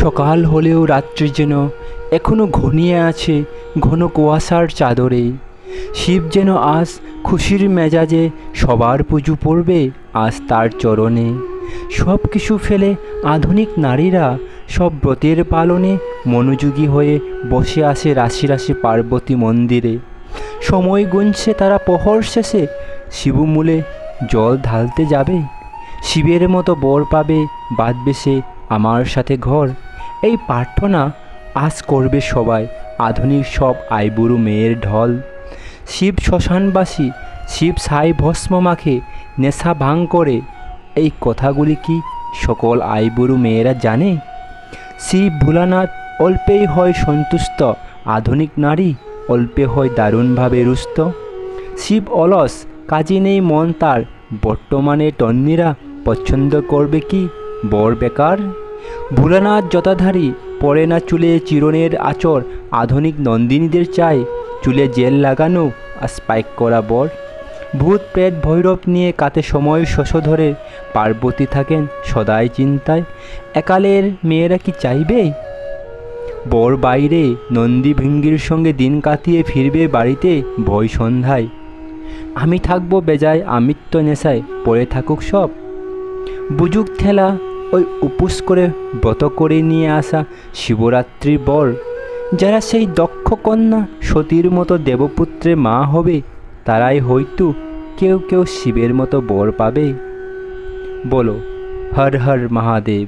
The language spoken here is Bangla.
সকাল হলেও রাত্রি যেন এখনো ঘনিয়ে আছে ঘন কুয়াশার চাদরে। শিব যেন আজ খুশির মেজাজে সবার পুজো পড়বে আজ তার চরণে। সব কিছু ফেলে আধুনিক নারীরা সব ব্রতের পালনে মনোযোগী হয়ে বসে আসে রাশি রাশি পার্বতী মন্দিরে। সময় গুনছে তারা প্রহর শেষে শিবমূলে জল ঢালতে যাবে। শিবের মতো বর পাবে বাঁধবে সে আমার সাথে ঘর। এই প্রার্থনা আজ করবে সবাই আধুনিক সব আইবুড়ো মেয়ের ঢল। শিব শ্মশানবাসী, শিব ছাই ভস্ম মাখে নেশা ভাঙ করে, এই কথাগুলি কি সকল আইবুড়ো মেয়েরা জানে? শিব ভোলানাথ অল্পেই হয় সন্তুষ্ট, আধুনিক নারী অল্পে হয় দারুণভাবে রুষ্ট। শিব অলস, কাজে নেই মন তার, বর্তমানে তন্মীরা পছন্দ করবে কি বর বেকার? ভোলানাথ জটাধারী, পরে না চুলে চিরনের আচর, আধুনিক নন্দিনীদের চায় চুলে জেল লাগানো আর স্পাইক করা বর। ভূত প্রেত ভৈরব নিয়ে কাতে সময় শশধরে, পার্বতী থাকেন সদাই চিন্তায়। একালের মেয়েরা কি চাইবে বর বাইরে নন্দী ভৃঙ্গির সঙ্গে দিন কাটিয়ে ফিরবে বাড়িতে ভয় সন্ধ্যায়? আমি থাকবো বেজায় আমিত্ব নেশায়, পড়ে থাকুক সব। বুঝুক ঠেলা ওই উপোস করে ব্রত করে নিয়ে আসা শিবরাত্রির বর। যারা সেই দক্ষ কন্যা সতীর মতো দেবপুত্রের মা হবে, তারাই হয়তো কেউ কেউ শিবের মতো বর পাবে। বলো হর হর মহাদেব।